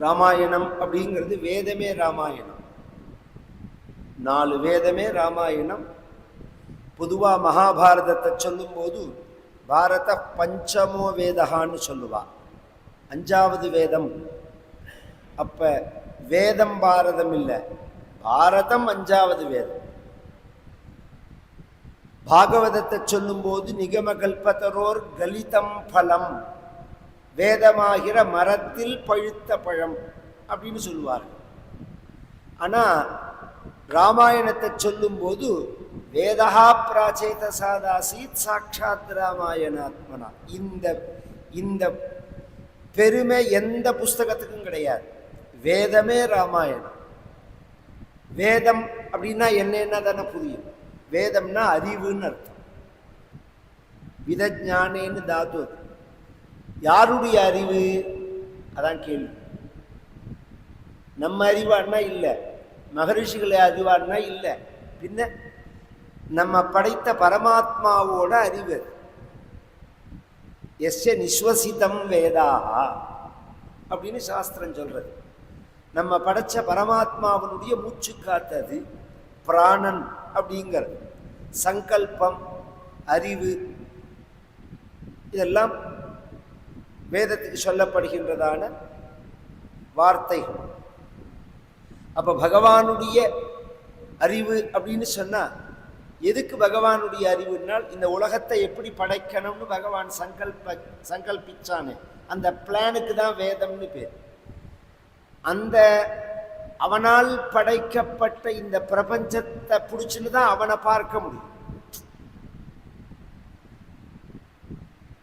ராமாயணம் அப்படிங்கிறது வேதமே ராமாயணம். 4 வேதமே ராமாயணம். பொதுவாக மகாபாரதத்தை சொல்லும்போது பாரத பஞ்சமோ வேதகான்னு சொல்லுவா, 5வது வேதம். அப்ப வேதம் பாரதம் இல்லை, பாரதம் 5வது வேதம். பாகவதத்தை சொல்லும்போது நிகம கல்பதரோர் கலிதம் பலம், வேதமாகிற மரத்தில் பழுத்த பழம் அப்படின்னு சொல்லுவார்கள். ஆனா ராமாயணத்தை சொல்லும்போது வேதஹா பிராச்சேத சாதாசீத் சாட்சாத் ராமாயணாத்மனா, இந்த பெருமை எந்த புஸ்தகத்துக்கும் கிடையாது. வேதமே ராமாயணம். வேதம் அப்படின்னா என்ன தானே புரியும். வேதம்னா அறிவுன்னு அர்த்தம். விதஞானேன்னு தாத்து. யாருடைய அறிவு? அதான் கேள்வி. நம்ம அறிவான்னா இல்லை, மகரிஷிகளை அறிவான்னா இல்லை, பின்ன நம்ம படைத்த பரமாத்மாவோட அறிவு. எஸ்ய நிஸ்வசிதம் வேதாஹா அப்படின்னு சாஸ்திரம் சொல்றது. நம்ம படைச்ச பரமாத்மாவனுடைய மூச்சு காத்தது பிராணன் அப்படிங்கிறது. சங்கல்பம், அறிவு, இதெல்லாம் வேதத்துக்கு சொல்லப்படுகின்றதான வார்த்தைகள். அப்ப பகவானுடைய அறிவு அப்படின்னு சொன்னா எதுக்கு பகவானுடைய அறிவுனால், இந்த உலகத்தை எப்படி படைக்கணும்னு பகவான் சங்கல்பிச்சானே அந்த பிளானுக்கு தான் வேதம்னு பேர். அந்த அவனால் படைக்கப்பட்ட இந்த பிரபஞ்சத்தை பிடிச்சுன்னு தான் அவனை பார்க்க முடியும்.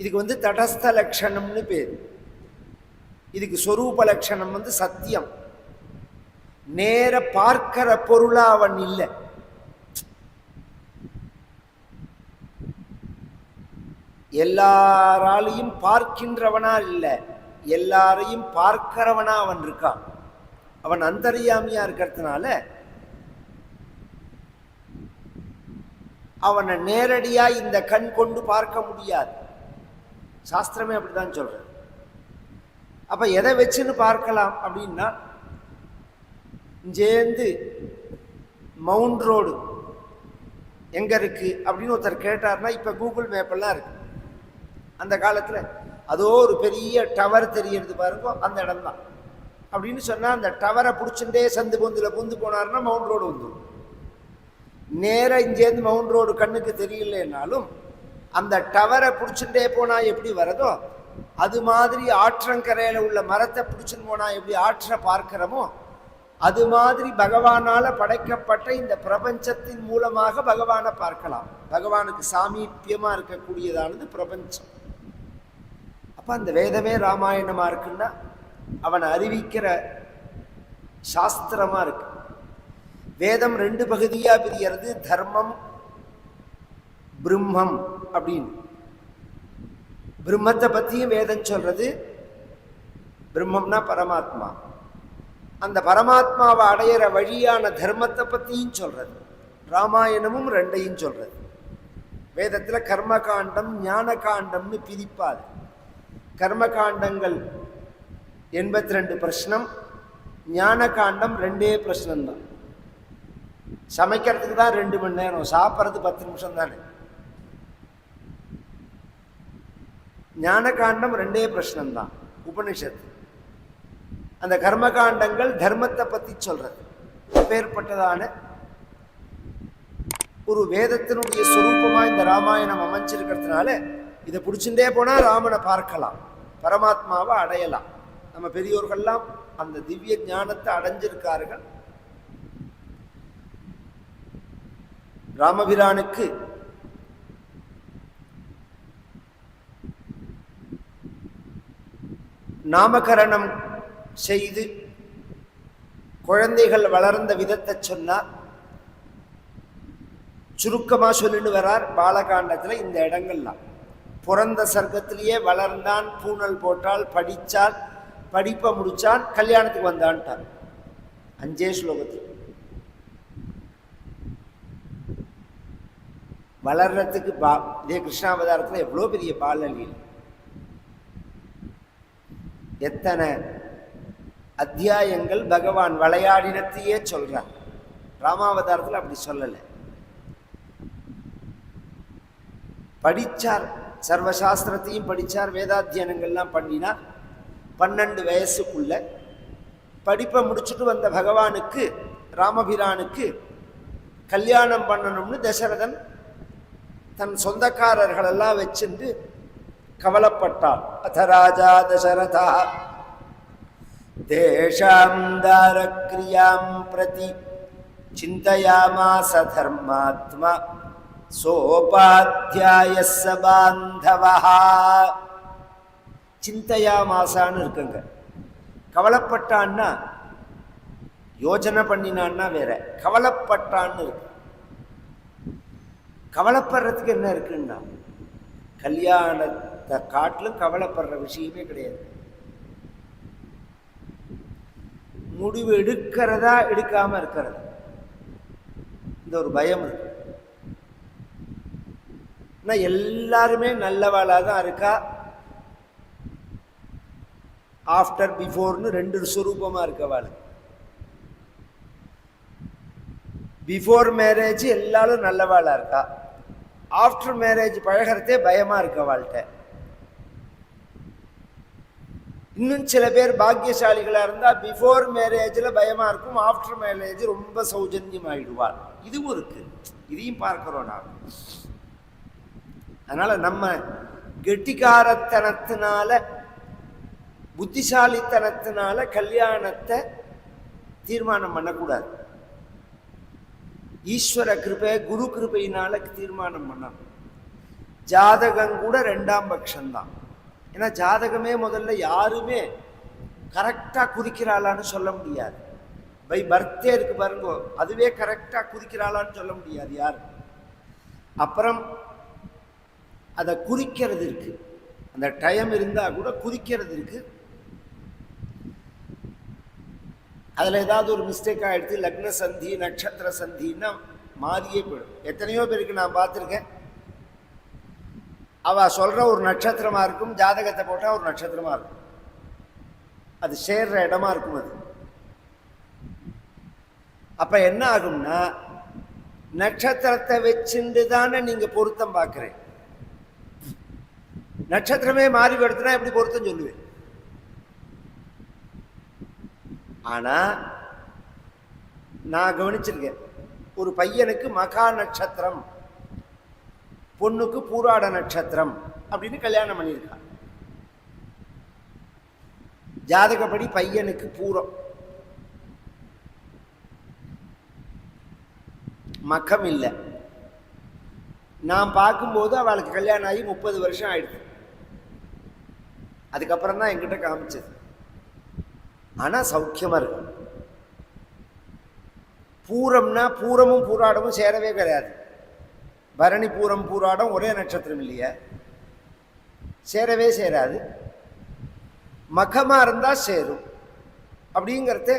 இதுக்கு தடஸ்த லட்சணம்னு பேர். இதுக்கு சொரூப லட்சணம் சத்தியம். நேர பார்க்கிற பொருளா அவன் இல்லை. எல்லாராலையும் பார்க்கின்றவனா இல்லை, எல்லாரையும் பார்க்கிறவனா அவன் இருக்கான். அவன் அந்தர்யாமியா இருக்கிறதுனால அவனை நேரடியா இந்த கண் கொண்டு பார்க்க முடியாது. சாஸ்திரமே அப்படிதான் சொல்றது. அப்ப எதை வச்சுன்னு பார்க்கலாம் அப்படின்னா, இங்கேருந்து மவுண்ட் ரோடு எங்க இருக்கு அப்படின்னு ஒருத்தர் கேட்டார்னா, இப்ப கூகுள் மேப்பெல்லாம் இருக்கு. அந்த காலத்துல அதோ ஒரு பெரிய டவர் தெரியறது பாருங்க, அந்த இடம் தான் அப்படின்னு சொன்னா, அந்த டவரை பிடிச்சுட்டே சந்து பொந்துல புந்து போனார்னா மவுண்ட் ரோடு வந்துடும். நேர இங்கேருந்து மவுண்ட் ரோடு கண்ணுக்கு தெரியலனாலும் அந்த டவரை பிடிச்சுட்டே போனா எப்படி வரதோ அது மாதிரி ஆற்றங்கரையில உள்ள மரத்தை பிடிச்சுன்னு போனா எப்படி ஆற்ற பார்க்கிறோமோ அது மாதிரி பகவானால படைக்கப்பட்ட இந்த பிரபஞ்சத்தின் மூலமாக பகவானை பார்க்கலாம். பகவானுக்கு சாமீபியமா இருக்கக்கூடியதானது பிரபஞ்சம். அப்ப அந்த வேதமே ராமாயணமா இருக்குன்னா அவனை அறிவிக்கிற சாஸ்திரமா இருக்கு. வேதம் 2 பகுதியா பிரியறது, தர்மம் பிரம்மம் அப்படின்னு. பிரம்மத்தை பத்தியும் வேதம் சொல்றது. பிரம்மம்னா பரமாத்மா. அந்த பரமாத்மாவை அடையிற வழியான தர்மத்தை பத்தியும் சொல்றது. ராமாயணமும் 2ஐயும் சொல்றது. வேதத்துல கர்மகாண்டம் ஞான காண்டம்னு பிரிப்பாது. கர்மகாண்டங்கள் 82 பிரஷ்னம், ஞான காண்டம் 2 பிரஷ்னம் தான். சமைக்கிறதுக்கு தான் 2 மணி நேரம், சாப்பிட்றது 10 நிமிஷம் தானே. ஞான காண்டம் 2 பிரஷ்னம் தான் உபனிஷத்து. அந்த கர்மகாண்டங்கள் தர்மத்தை பத்தி சொல்றது. அப்பேற்பட்டதான ஒரு வேதத்தினுடைய சொரூபமா இந்த ராமாயணம் அமைஞ்சிருக்கிறதுனால இதை பிடிச்சுட்டே போனா ராமனை பார்க்கலாம், பரமாத்மாவை அடையலாம். நம்ம பெரியோர்கள்லாம் அந்த திவ்ய ஞானத்தை அடைஞ்சிருக்கார்கள். ராமபிரானுக்கு நாமகரணம் செய்து குழந்தைகள் வளர்ந்த விதத்தை சொன்னார். சுருக்கமா சொல்லிட்டு வரார் பாலகாண்டத்துல. இந்த இடங்கள்லாம் பிறந்த சர்க்கத்திலேயே வளர்ந்தான், பூணல் போட்டால், படிச்சால், படிப்பை முடிச்சான், கல்யாணத்துக்கு வந்தான்ட்டார் 5 ஸ்லோகத்தில். வளர்றதுக்கு இதே கிருஷ்ணாவதாரத்தில் எவ்வளோ பெரிய பாலலீலை, எத்தனை அத்தியாயங்கள் பகவான் விளையாடினத்தையே சொல்றார். ராமாவதாரத்தில் அப்படி சொல்லலை. படிச்சார், சர்வசாஸ்திரத்தையும் படிச்சார், வேதாத்தியனங்கள்லாம் பண்ணினார். 12 வயசுக்குள்ள படிப்பை முடிச்சுட்டு வந்த பகவானுக்கு, ராமபிரானுக்கு கல்யாணம் பண்ணணும்னு தசரதன் தன் சொந்தக்காரர்களெல்லாம் வச்சுட்டு கவலைப்பட்டார். அத ராஜா தசரதா தேஷாம் தாரக்ரியாம் பிரதி சிந்தயாமாஸ தர்மாத்மா சோபாத்யாயஸ்ஸ பாந்தவஹ. சிந்தயாமாசான்னு இருக்குங்க. கவலைப்பட்டான்னா யோஜனை பண்ணினான்னா வேற, கவலைப்பட்டான்னு இருக்கு. கவலைப்படுறதுக்கு என்ன இருக்குன்னா, கல்யாணத்தை காட்டிலும் கவலைப்படுற விஷயமே கிடையாது. முடிவு எடுக்கிறதா எடுக்காம இருக்கிறது, இந்த ஒரு பயம் இருக்கு. எல்லாருமே நல்லவாளா தான் இருக்கா. ஆஃப்டர் பிஃபோர்னு 2 சுரூபமா இருக்கவாள். பிஃபோர் மேரேஜ் எல்லாரும் நல்லவாளா இருக்கா. ஆஃப்டர் மேரேஜ் பழகிறதே பயமா இருக்கவாள்கிட்ட. இன்னும் சில பேர் பாக்கியசாலிகளா இருந்தா பிஃபோர் மேரேஜ்ல பயமா இருக்கும், ஆஃப்டர் மேரேஜ் ரொம்ப சௌஜன்யம் ஆயிடுவாள். இதுவும் இருக்கு, இதையும் பார்க்கிறோம் நாம். அதனால நம்ம கெட்டிக்காரத்தனத்தினால, புத்திசாலித்தனத்தினால கல்யாணத்தை தீர்மானம் பண்ணக்கூடாது. ஈஸ்வர கிருபை, குரு கிருபையினால தீர்மானம் பண்ணணும். ஜாதகம் கூட 2ஆம் பட்சம்தான். ஏன்னா ஜாதகமே முதல்ல யாருமே கரெக்டா குறிக்கிறாளான்னு சொல்ல முடியாது. பை பர்த்டே இருக்கு பாருங்க, அதுவே கரெக்டா குறிக்கிறாளான்னு சொல்ல முடியாது யாரு. அப்புறம் அதை குறிக்கிறது இருக்கு, அந்த டைம் இருந்தா கூட குறிக்கிறது இருக்கு. அதுல ஏதாவது ஒரு மிஸ்டேக் ஆயிடுத்து, லக்ன சந்தி நட்சத்திர சந்தின்னா மாறியே போயிடும். எத்தனையோ பேருக்கு நான் பார்த்துருக்கேன், அவ சொல்ற ஒரு நட்சத்திரமா இருக்கும், ஜாதகத்தை போட்டா ஒரு நட்சத்திரமா இருக்கும், அது சேர்ற இடமா இருக்கும். அது அப்ப என்ன ஆகும்னா, நட்சத்திரத்தை வச்சுட்டு தானே நீங்க பொருத்தம் பார்க்கிறேன். நட்சத்திரமே மாறி படுத்தினா எப்படி பொருத்தம் சொல்லுவேன்? ஆனா நான் கவனிச்சிருக்கேன், ஒரு பையனுக்கு மகா நட்சத்திரம், பொண்ணுக்கு பூராட நட்சத்திரம் அப்படின்னு கல்யாணம் பண்ணியிருக்கான். ஜாதகப்படி பையனுக்கு பூரம், மகம் இல்லை. நான் பார்க்கும்போது அவளுக்கு கல்யாணம் ஆகி 30 வருஷம் ஆயிடுச்சு. அதுக்கப்புறம் தான் என்கிட்ட காமிச்சது. ஆனா சௌக்கியமா இருக்கு. பூரம்னா பூரமும் பூராடமும் சேரவே கிடையாது. பரணி பூரம் பூராடம் ஒரே நட்சத்திரம் இல்லையா, சேரவே சேராது. மகமா இருந்தா சேரும் அப்படிங்கிறது.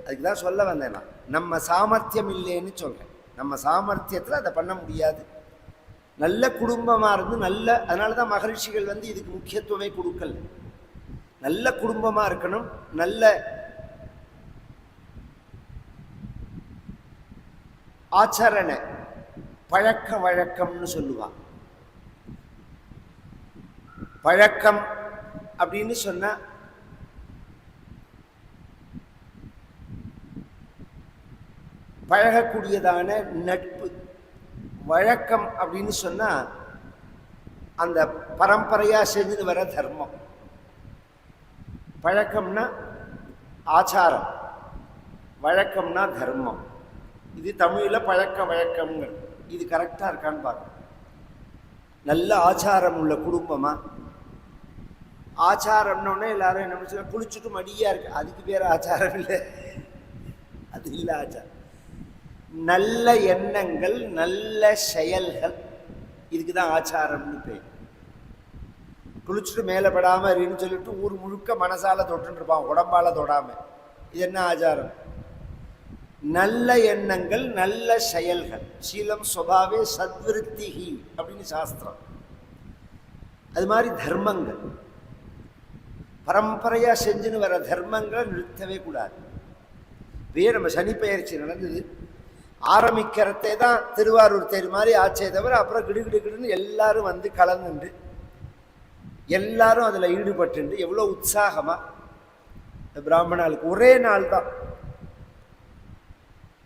அதுக்கு தான் சொல்ல வந்தேன் நான், நம்ம சாமர்த்தியம் இல்லைன்னு சொல்றேன். நம்ம சாமர்த்தியத்தில் அதை பண்ண முடியாது. நல்ல குடும்பமா இருந்து நல்ல, அதனாலதான் மகரிஷிகள் இதுக்கு முக்கியத்துவமே கொடுக்கல. நல்ல குடும்பமா இருக்கணும், நல்ல ஆச்சரணை பழக்க வழக்கம்னு சொல்லுவா. பழக்கம் அப்படின்னு சொன்னா பழகக்கூடியதான நட்பு. வழக்கம் அப்படின்னு சொன்னா அந்த பரம்பரையா செஞ்சு வர தர்மம். பழக்கம்னா ஆச்சாரம், வழக்கம்னா தர்மம். இது தமிழ்ல பழக்க வழக்கம்ங்க. இது கரெக்டா இருக்கான்னு பார்க்கணும். நல்ல ஆச்சாரம் உள்ள குடும்பமா. ஆச்சாரம்னோடனே எல்லாரும் என்ன சொல்ல, குளிச்சுட்டு மடியா இருக்கு, அதுக்கு பேர் ஆச்சாரம் இல்லை. அது இல்லை ஆச்சாரம். நல்ல எண்ணங்கள், நல்ல செயல்கள், இதுக்கு தான் ஆச்சாரம்னு பேர். குளிச்சுட்டு மேலே படாம இருன்னு சொல்லிட்டு ஊர் முழுக்க மனசால தொட்டுன்னு இருப்பான், உடம்பால தொடாம. இது என்ன ஆச்சாரம்? நல்ல எண்ணங்கள், நல்ல செயல்கள். சீலம் சுபாவே சத்விருத்திஹி அப்படின்னு சாஸ்திரம். அது மாதிரி தர்மங்கள். பரம்பரையா செஞ்சுன்னு வர தர்மங்களை நிறுத்தவே கூடாது. இப்பயே நம்ம சனிப்பெயர்ச்சி நடந்தது, ஆரம்பிக்கிறதே தான் திருவாரூர் தேர் மாதிரி ஆச்சே தவிர அப்புறம் கிடுகிடுன்னு எல்லாரும் வந்து கலந்துண்டு எல்லாரும் அதில் ஈடுபட்டு எவ்வளோ உற்சாகமாக பிராமணாளுக்கு ஒரே நாள் தான்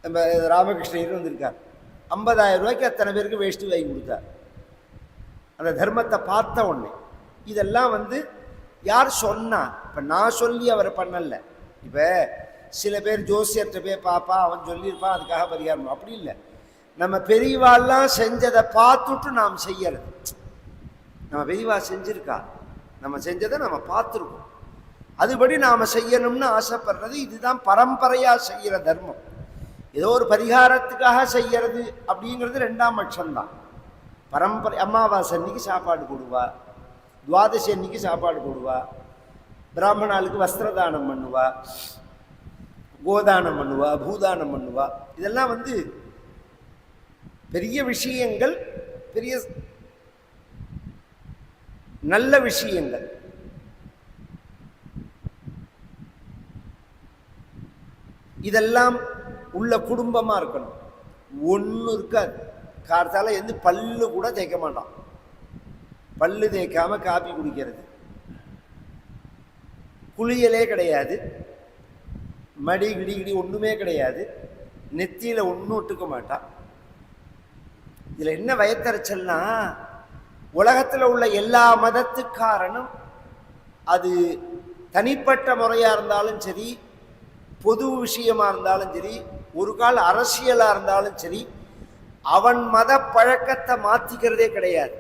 நம்ம ராமகிருஷ்ணர் வந்திருக்கார். 50,000 ரூபாய்க்கு அத்தனை பேருக்கு வேஷ்டி வாங்கி கொடுத்தார். அந்த தர்மத்தை பார்த்த உடனே இதெல்லாம் வந்து யார் சொன்னா? இப்போ நான் சொல்லி அவரை பண்ணல. இப்போ சில பேர் ஜோசியர்கிட்ட போய் பாப்பா அவன் சொல்லியிருப்பான் அதுக்காக பரிகாரம், அப்படி இல்லை. நம்ம பெரியவாள்லாம் செஞ்சதை பார்த்துட்டு நாம் செய்யறது. நம்ம பெரியவா செஞ்சிருக்கா, நம்ம செஞ்சதை நம்ம பார்த்துருக்கோம், அதுபடி நாம் செய்யணும்னு ஆசைப்படுறது. இதுதான் பரம்பரையாக செய்கிற தர்மம். ஏதோ ஒரு பரிகாரத்துக்காக செய்யறது அப்படிங்கிறது 2ஆம் பட்சம்தான். பரம்பரை அமாவாசை அன்னைக்கு சாப்பாடு போடுவா, துவாதசி அன்னைக்கு சாப்பாடு போடுவா, பிராமணாளுக்கு வஸ்திரதானம் பண்ணுவா, கோதானம் பண்ணுவா, பூதானம் பண்ணுவா. இதெல்லாம் வந்து பெரிய விஷயங்கள், பெரிய நல்ல விஷயங்கள். இதெல்லாம் உள்ள குடும்பமாக இருக்கணும். ஒன்றும் இருக்காது. கார்த்தால எந்த பல்லு கூட தேய்க்க மாட்டான், பல்லு தேய்க்காம காப்பி குடிக்கிறது, குளியலே கிடையாது, மடி கிடி ஒன்றுமே கிடையாது, நெத்தியில் ஒன்றும் ஒட்டுக்க மாட்டான். இதில் என்ன வயத்தரைச்சல்னா, உலகத்தில் உள்ள எல்லா மதத்துக்காரனும் அது தனிப்பட்ட முறையாக இருந்தாலும் சரி, பொது விஷயமா இருந்தாலும் சரி, ஒரு கால அரசியலா இருந்தாலும் சரி, அவன் மத பழக்கத்தை மாத்திக்கிறதே கிடையாது.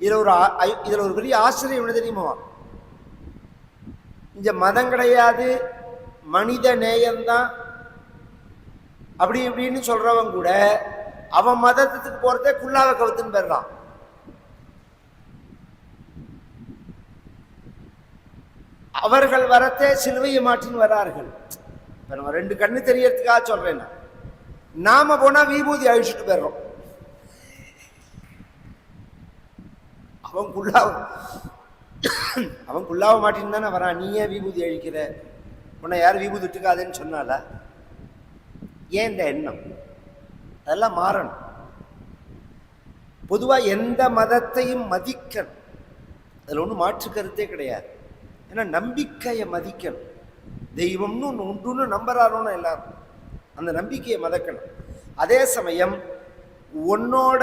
இதுல ஒரு பெரிய ஆச்சரியம் என்ன தெரியுமா? இந்த மதம் கிடையாது, மனித நேயம்தான் அப்படி இப்படின்னு சொல்றவன் கூட அவன் மதத்துக்கு போறதே குல்லாவ கவுத்துன்னு பெறான். அவர்கள் வரத்தே சிலுவையை மாற்றின்னு வரார்கள். இப்போ நம்ம 2 கண்ணு தெரியறதுக்காக சொல்றேன். நாம போனா விபூதி அழிச்சுட்டு போயிடுறோம். அவன் குல்லாவ மாட்டின்னு தானே வரான். நீ ஏன் விபூதி அழிக்கிற? உன்னை யாரும் விபூதி விட்டுக்காதுன்னு சொன்னால? ஏன் இந்த எண்ணம்? அதெல்லாம் மாறணும். பொதுவாக எந்த மதத்தையும் மதிக்கணும், அதில் ஒன்றும் மாற்று கருத்தே கிடையாது. ஏன்னா நம்பிக்கையை மதிக்கணும். தெய்வம்னு ஒன்று உண்டுன்னு நம்புறாரோன்னு எல்லாரும் அந்த நம்பிக்கையை மதக்கணும். அதே சமயம் உன்னோட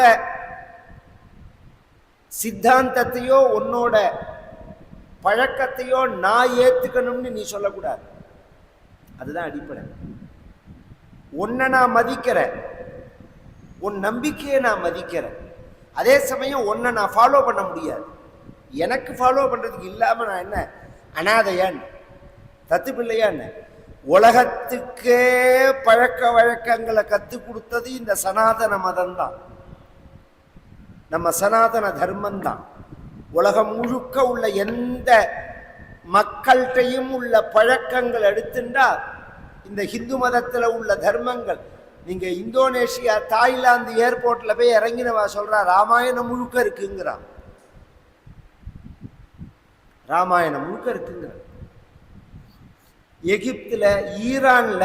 சித்தாந்தத்தையோ உன்னோட பழக்கத்தையோ நான் ஏத்துக்கணும்னு நீ சொல்லக்கூடாது. அதுதான் அடிப்படை. உன்னை நான் மதிக்கிறேன், உன் நம்பிக்கையை நான் மதிக்கிறேன். அதே சமயம் உன்னை நான் ஃபாலோ பண்ண முடியாது. எனக்கு ஃபாலோ பண்றதுக்கு இல்லாம நான் என்ன அனாதையான்னு, தத்து பிள்ளையான்னு? உலகத்துக்கே பழக்க வழக்கங்களை கற்றுக் கொடுத்தது இந்த சனாதன மதம் தான், நம்ம சனாதன தர்மம் தான். உலகம் முழுக்க உள்ள எந்த மக்கள்கிட்டையும் உள்ள பழக்கங்கள் எடுத்துட்டா இந்த ஹிந்து மதத்தில் உள்ள தர்மங்கள். நீங்க இந்தோனேஷியா தாய்லாந்து ஏர்போர்ட்ல போய் இறங்கினவா சொல்றா ராமாயணம் முழுக்க இருக்குங்கிறான். ராமாயணம் முழுக்க இருக்குங்க. எகிப்துல, ஈரான்ல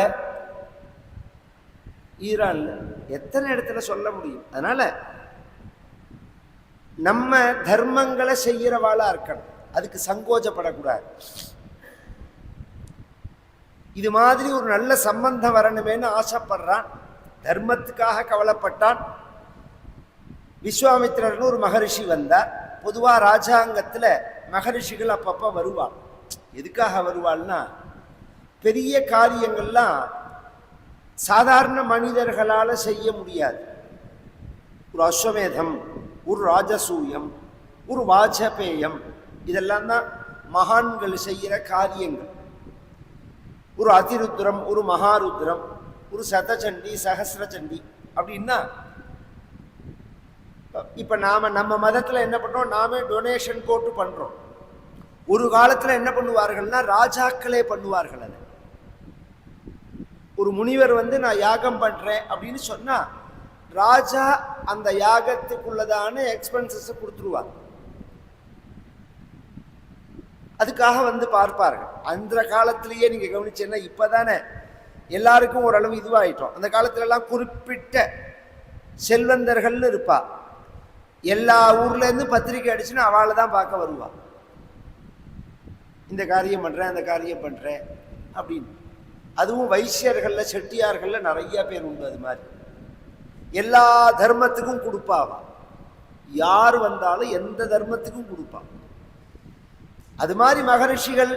எத்தனை இடத்துல சொல்ல முடியும். அதனால நம்ம தர்மங்களை செய்யறவாளா இருக்கணும், அதுக்கு சங்கோஜப்படக்கூடாது. இது மாதிரி ஒரு நல்ல சம்பந்தம் வரணுமேனு ஆசைப்படுறான், தர்மத்துக்காக கவலைப்பட்டான். விஸ்வாமித்திரர்னு ஒரு மகரிஷி வந்தார். பொதுவாக ராஜாங்கத்தில் மகரிஷிகள் அப்பப்போ வருவாள். எதுக்காக வருவாள்னா, பெரிய காரியங்கள்லாம் சாதாரண மனிதர்களால் செய்ய முடியாது. ஒரு அஸ்வமேதம், ஒரு ராஜசூயம், ஒரு வாஜபேயம், இதெல்லாம் தான் மகான்கள் செய்கிற காரியங்கள். ஒரு அதிருத்ரம், ஒரு மகாருத்ரம், ஒரு சதச்சண்டி, சகசிரச்சண்டி அப்படின்னா, இப்போ நம்ம மதத்தில் என்ன பண்ணுறோம், நாமே டொனேஷன் போட்டு பண்ணுறோம். ஒரு காலத்தில் என்ன பண்ணுவார்கள்னா ராஜாக்களே பண்ணுவார்கள். அதை ஒரு முனிவர் நான் யாகம் பண்ணுறேன் அப்படின்னு சொன்னால் ராஜா அந்த யாகத்துக்குள்ளதான எக்ஸ்பென்சஸை கொடுத்துருவார். அதுக்காக வந்து பார்ப்பார்கள். அந்த காலத்திலேயே நீங்க கவனிச்சேன்னா இப்பதானே எல்லாருக்கும் ஓரளவு இதுவாயிட்டோம். அந்த காலத்துல எல்லாம் குறிப்பிட்ட செல்வந்தர்கள்னு இருப்பா. எல்லா ஊர்ல இருந்து பத்திரிக்கை அடிச்சுன்னா அவளை தான் பார்க்க வருவா. இந்த காரியம் பண்றேன், அந்த காரியம் பண்றேன் அப்படின்னு. அதுவும் வைசியர்கள்ல செட்டியார்கள்ல நிறைய பேர் உண்டு. அது மாதிரி எல்லா தர்மத்துக்கும் கொடுப்பாவா. யார் வந்தாலும் எந்த தர்மத்துக்கும் கொடுப்பா. அது மாதிரி மகரிஷிகள்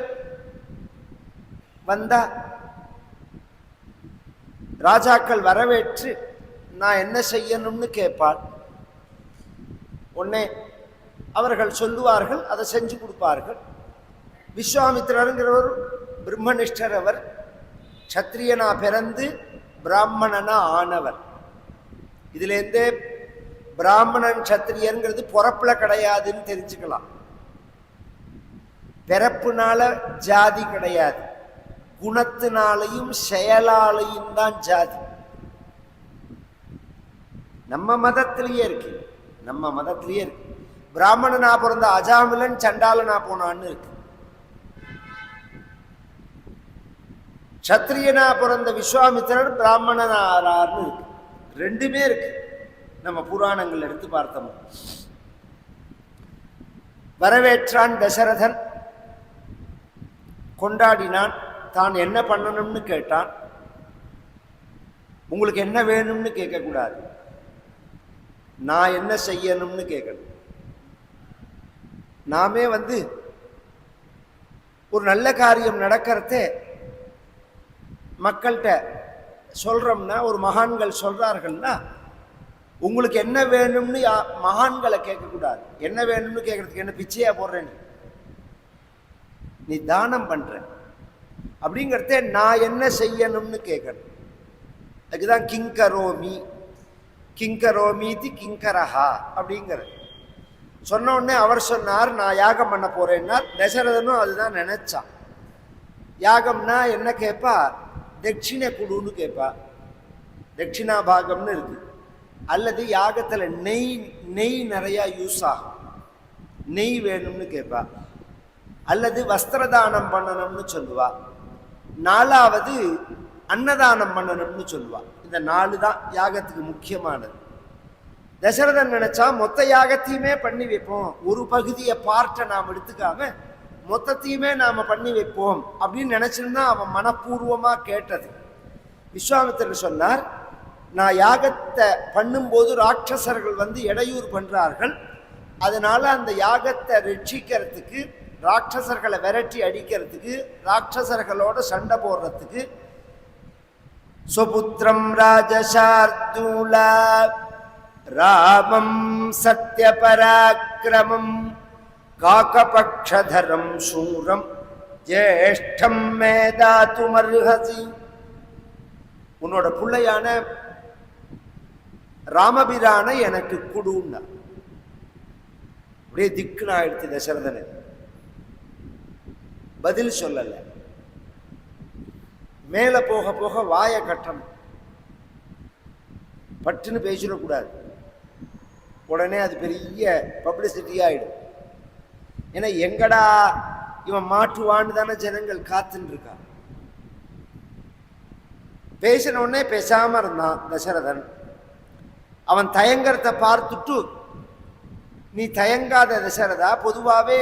வந்தா ராஜாக்கள் வரவேற்று நான் என்ன செய்யணும்னு கேட்பாள். உடனே அவர்கள் சொல்லுவார்கள், அதை செஞ்சு கொடுப்பார்கள். விஸ்வாமித்திரருங்கிறவர் பிரம்மனிஷ்டர். அவர் சத்திரியனா பிறந்து பிராமணனா ஆனவர். இதுலேருந்தே பிராமணன் சத்திரியங்கிறது பிறப்புல கிடையாதுன்னு தெரிஞ்சுக்கலாம். பிறப்புனால ஜாதி கிடையாது, குணத்தினாலையும் செயலாலையும் தான் ஜாதி. நம்ம மதத்திலேயே இருக்கு, நம்ம மதத்திலேயே இருக்கு. பிராமணனா பிறந்த அஜாமிலன் சண்டாளனா போனான்னு இருக்கு. சத்திரியனா பிறந்த விஸ்வாமித்திரர் பிராமணனாரார்னு இருக்கு. ரெண்டுமே இருக்கு. நம்ம புராணங்கள் எடுத்து பார்த்தோம். வரவேற்றான் தசரதன், கொண்டாடினான். தான் என்ன பண்ணணும்னு கேட்டான். உங்களுக்கு என்ன வேணும்னு கேட்கக்கூடாது, நான் என்ன செய்யணும்னு கேட்கணும். நாமே வந்து ஒரு நல்ல காரியம் நடக்கிறதே மக்கள்கிட்ட சொல்றோம்னா, ஒரு மகான்கள் சொல்றார்கள்னா, உங்களுக்கு என்ன வேணும்னு மகான்களை கேட்கக்கூடாது. என்ன வேணும்னு கேட்கறதுக்கு என்ன பிச்சையா போடுறேன்னு, நீ தானம் பண்ற அப்படிங்கிறத நான் என்ன செய்யணும்னு கேட்கணும். அதுக்குதான் கிங்கரோமி கிங்கரோமீதி கிங்கரஹா அப்படிங்கிறது. சொன்ன உடனே அவர் சொன்னார், நான் யாகம் பண்ண போறேன்னா. தசரதனும் அதுதான் நினைச்சான். யாகம்னா என்ன கேட்பா, தட்சிணை குடுன்னு கேட்பா. தட்சிணா பாகம்னு இருக்கு. அல்லது யாகத்துல நெய் நிறைய யூஸ் ஆகும், நெய் வேணும்னு கேட்பா. அல்லது வஸ்திரதானம் பண்ணணும்னு சொல்லுவா. நாலாவது அன்னதானம் பண்ணணும்னு சொல்லுவா. இந்த 4 தான் யாகத்துக்கு முக்கியமானது. தசரதன் நினைச்சா மொத்த யாகத்தையுமே பண்ணி வைப்போம், ஒரு பகுதியை பார்ட்டை நாம் எடுத்துக்காம மொத்தத்தையுமே நாம பண்ணி வைப்போம் அப்படின்னு நினைச்சிருந்தா அவன் மனப்பூர்வமா கேட்டது. விஸ்வாமித்திரர் சொன்னார், நான் யாகத்தை பண்ணும்போது ராட்சசர்கள் வந்து இடையூறு பண்றார்கள், அதனால அந்த யாகத்தை ரட்சிக்கிறதுக்கு, ராட்சசர்களை விரட்டி அடிக்கிறதுக்கு, ராட்சசர்களோட சண்டை போடுறதுக்கு சுபுத்திரம் ராஜசார்தூல ராமம் சத்யபராக்கிரமம் காகபக்ஷதரம் சூரம் ஜேஷ்டம் மேதாதுமர்ஹசி. உன்னோட பிள்ளையான ராமபிரானை எனக்கு கொடுன்னா. அப்படியே திக்குன்னு ஆயிடுச்சு தசரதனை. பதில் சொல்லல. மேல போக போக வாய கட்டணும், பட்டுன்னு பேசிடக்கூடாது. உடனே அது பெரிய பப்ளிசிட்டி ஆயிடும். ஏன்னா எங்கடா இவன் மாட்டுவான்னு தானே ஜனங்கள் காத்துன்னு இருக்கா. பேசின உடனே பேசாம இருந்தான் தசரதன். அவன் தயங்கறத பார்த்துட்டு, நீ தயங்காத தசரதா, பொதுவாகவே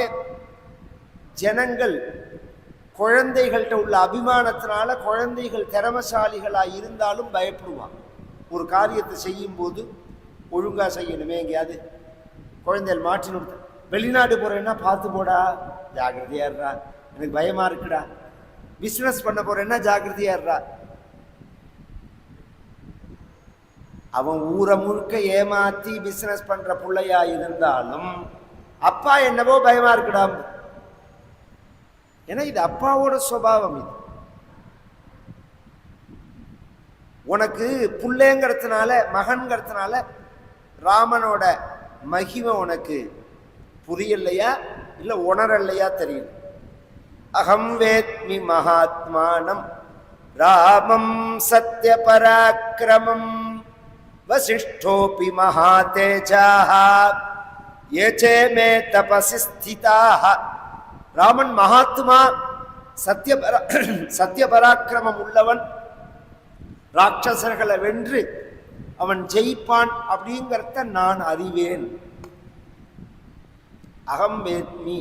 ஜனங்கள் குழந்தைகள்கிட்ட உள்ள அபிமானத்தினால குழந்தைகள் திறமசாலிகளாக இருந்தாலும் பயப்படுவான். ஒரு காரியத்தை செய்யும் போது ஒழுங்கா செய்யணுமே, எங்கேயாவது குழந்தைகள் மாற்றினு, வெளிநாடு போறேன்னா பார்த்து போடா, ஜாகிரதையா இருறா, எனக்கு பயமா இருக்குடா. பிசினஸ் பண்ண போறேன்னா ஜாகிரதையா இருறா. அவன் ஊரை முழுக்க ஏமாத்தி பிசினஸ் பண்ற பிள்ளையா இருந்தாலும் அப்பா என்னவோ பயமா இருக்குடா. ஏன்னா இது அப்பாவோட சுபாவம். இது உனக்கு புள்ளைங்கிறதுனால, மகன்கிறதுனால ராமனோட மகிமை உனக்கு புரியலையா, இல்ல உணரலையா தெரியல. அகம் வேத்மி மகாத்மானம் ராமம் சத்ய பராக்கிரமம் வசிஷ்டோபி மகாதேஜாஹ ஏச்சே மே தபசி ஸ்திதாஹ ராமன் மகாத்மா, சத்திய பராக்கிரமம் உள்ளவன், ராட்சசர்களை வென்று அவன் ஜெயிப்பான் அப்படிங்கிறத நான் அறிவேன். அகம் வேத்மி.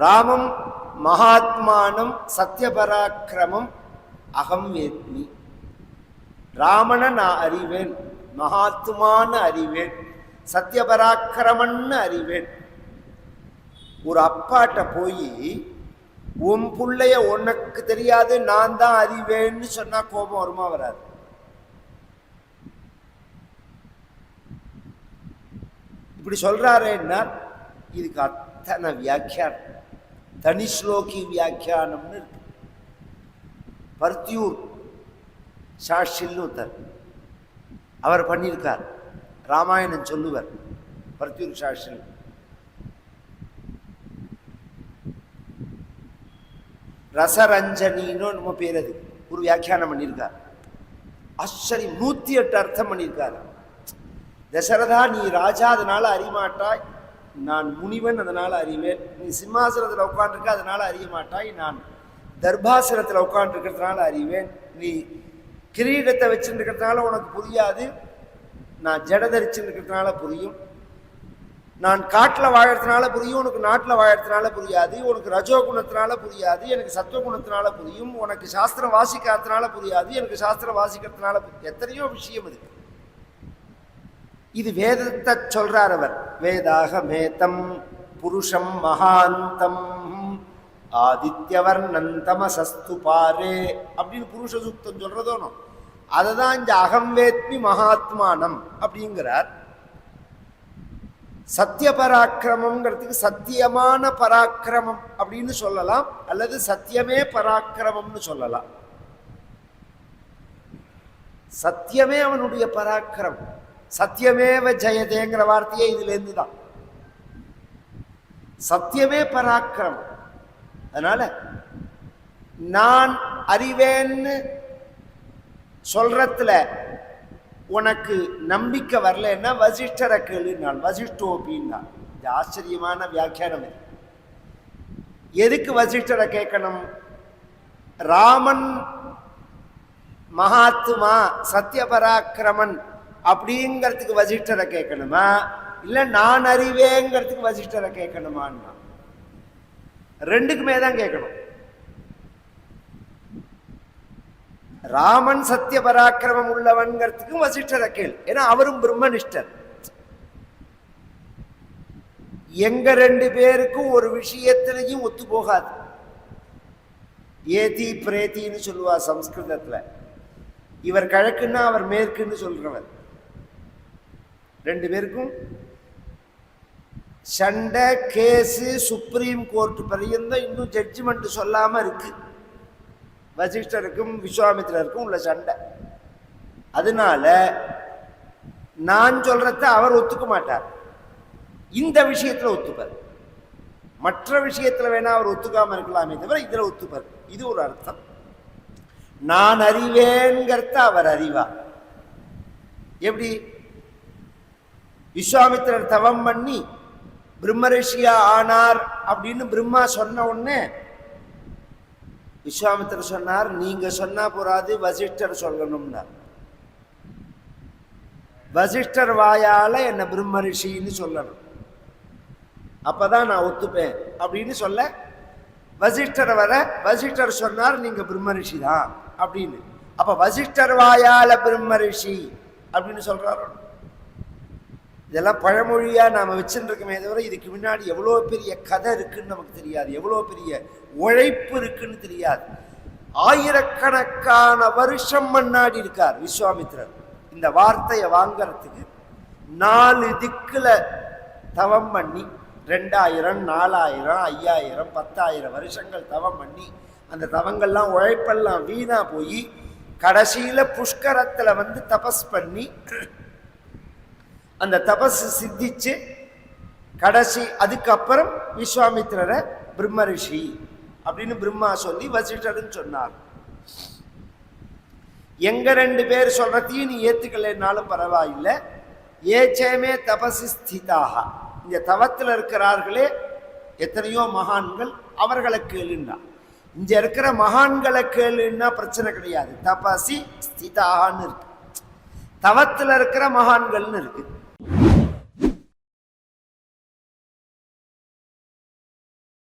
ராமம் மகாத்மானம் சத்தியபராக்கிரமம் அகம் வேத்மி. ராமனை நான் அறிவேன், மகாத்மான்னு அறிவேன், சத்தியபராக்கிரமன்னு அறிவேன். ஒரு அப்பாட்ட போய் உன் பிள்ளைய உனக்கு தெரியாது நான் தான் அறிவேன்னு சொன்னா கோபம் வருமா வராது? இப்படி சொல்றாருன்னா இதுக்கு அத்தனை வியாக்கியானம், தனி ஸ்லோகி வியாக்கியானம்னு இருக்கு. பர்த்தியூர் சாஷில்னு ஒருத்தர் அவர் பண்ணியிருக்கார், ராமாயணம் சொல்லுவர். பர்த்தியூர் சாஷில் ரசரஞ்சனின்னு நம்ம பேர், அது ஒரு வியாக்கியானம் பண்ணியிருக்கார். ஆச்சரியம், 108 அர்த்தம் பண்ணியிருக்காரு. தசரதா, நீ ராஜா அதனால அறிமாட்டாய், நான் முனிவன் அதனால அறிவேன். நீ சிம்மாசனத்தில் உட்காந்துருக்க அதனால அறிய மாட்டாய், நான் தர்பாசனத்தில் உட்காந்துருக்கிறதுனால அறிவேன். நீ கிரீடத்தை வச்சுருக்கிறதுனால உனக்கு புரியாது, நான் ஜட தரிச்சுருக்கிறதுனால புரியும். நான் காட்டில் வாழறதுனால புரியும், உனக்கு நாட்டில் வாழறதுனால புரியாது. உனக்கு ரஜோ குணத்தினால புரியாது, எனக்கு சத்துவ குணத்தினால புரியும். உனக்கு சாஸ்திரம் வாசிக்கிறதுனால புரியாது, எனக்கு சாஸ்திரம் வாசிக்கிறதுனால எத்தனையோ விஷயம் இருக்கு. இது வேதத்தை சொல்றார் அவர். வேதாக மேதம் புருஷம் மகாந்தம் ஆதித்யவர்ணந்தமசஸ்து பாரே அப்படின்னு புருஷ சூக்தம் சொல்றதோனோ, அதை தான் இந்த அகம் வேத்மி மகாத்மானம் அப்படிங்கிறார். சத்திய பராக்கிரமம்ங்கிறதுக்கு சத்தியமான பராக்கிரமம் அப்படின்னு சொல்லலாம், அல்லது சத்தியமே பராக்கிரமம்னு சொல்லலாம். சத்தியமே அவனுடைய பராக்கிரமம். சத்தியமேவ ஜெயதேங்கிற வார்த்தையே இதுல இருந்து தான். சத்தியமே பராக்கிரமம். அதனால நான் அறிவேன்னு சொல்றதுல உனக்கு நம்பிக்கை வரலன்னா வசிஷ்டரை கேளு. நான் வசிஷ்டோபின்னா இது ஆச்சரியமான வியாக்கியானம். இது எதுக்கு வசிஷ்டரை கேட்கணும்? ராமன் மகாத்மா சத்தியபராக்கிரமன் அப்படிங்கிறதுக்கு வசிஷ்டரை கேட்கணுமா, இல்லை நான் அறிவேங்கிறதுக்கு வசிஷ்டரை கேட்கணுமான்னா? ரெண்டுக்குமே தான் கேட்கணும். ராமன் சத்திய பராக்கிரமம் உள்ளவன்கிறதுக்கும் வசிஷ்டரை கேள், ஏன்னா அவரும் பிரம்மனிஷ்டர். எங்க ரெண்டு பேருக்கும் ஒரு விஷயத்திலையும் ஒத்து போகாது. ஏதி பிரேத்தின்னு சொல்லுவா சம்ஸ்கிருதத்துல. இவர் கிழக்குன்னா அவர் மேற்குன்னு சொல்றவர். ரெண்டு பேருக்கும் சண்டை, கேஸு, சுப்ரீம் கோர்ட் பரியந்தம் இன்னும் ஜட்ஜ்மெண்ட் சொல்லாம இருக்கு. வசிஷ்டருக்கும் விஸ்வாமித்திரருக்கும் உள்ள சண்டை. அதனால நான் சொல்றத அவர் ஒத்துக்க மாட்டார். இந்த விஷயத்துல ஒத்துப்பார். மற்ற விஷயத்துல வேணா அவர் ஒத்துக்காம இருக்கலாமே தவிர இதுல ஒத்துப்பார். இது ஒரு அர்த்தம். நான் அறிவேன்கிறத அவர் அறிவார். எப்படி? விஸ்வாமித்திரர் தவம் பண்ணி பிரம்மரிஷியா ஆனார் அப்படின்னு பிரம்மா சொன்ன உடனே விஸ்வாமித்திரர் சொன்னார், நீங்க சொன்னா போறாது, வசிஷ்டர் சொல்லணும்னார். வசிஷ்டர் வாயால என்ன பிரம்மரிஷின்னு சொல்லணும், அப்பதான் நான் ஒத்துப்பேன் அப்படின்னு சொல்ல வசிஷ்டர் வர வசிஷ்டர் சொன்னார் நீங்க பிரம்மரிஷி தான் அப்படின்னு. அப்ப வசிஷ்டர் வாயால பிரம்மரிஷி அப்படின்னு சொல்றாரு. இதெல்லாம் பழமொழியா நாம வச்சுருக்கோமே தவிர இதுக்கு முன்னாடி எவ்வளோ பெரிய கதை இருக்குன்னு நமக்கு தெரியாது, எவ்வளோ பெரிய உழைப்பு இருக்குன்னு தெரியாது. ஆயிரக்கணக்கான வருஷம் முன்னாடி இருக்கார் விஸ்வாமித்திரர். இந்த வார்த்தையை வாங்கறதுக்கு 4 திக்குல தவம் பண்ணி 2000, 4000, 5000, 10,000 வருஷங்கள் தவம் பண்ணி அந்த தவங்கள்லாம் உழைப்பெல்லாம் வீணா போய் கடைசியில புஷ்கரத்துல வந்து தபஸ் பண்ணி அந்த தபஸ் சித்திச்சு கடைசி அதுக்கப்புறம் விஸ்வாமித்திரரை பிரம்மரிஷி அப்படின்னு பிரம்மா சொல்லி வசிஷ்டர்னு சொன்னார். எங்க 2 பேர் சொல்றதையும் நீ ஏத்துக்கலைன்னாலும் பரவாயில்லை. ஏச்சேமே தபசி ஸ்திதாக இங்க தவத்தில் இருக்கிறார்களே எத்தனையோ மகான்கள், அவர்களை கேளுன்னா. இங்க இருக்கிற மகான்களை கேளுன்னா பிரச்சனை கிடையாது. தபசி ஸ்திதான்னு இருக்கு, தவத்தில் இருக்கிற மகான்கள்னு இருக்கு.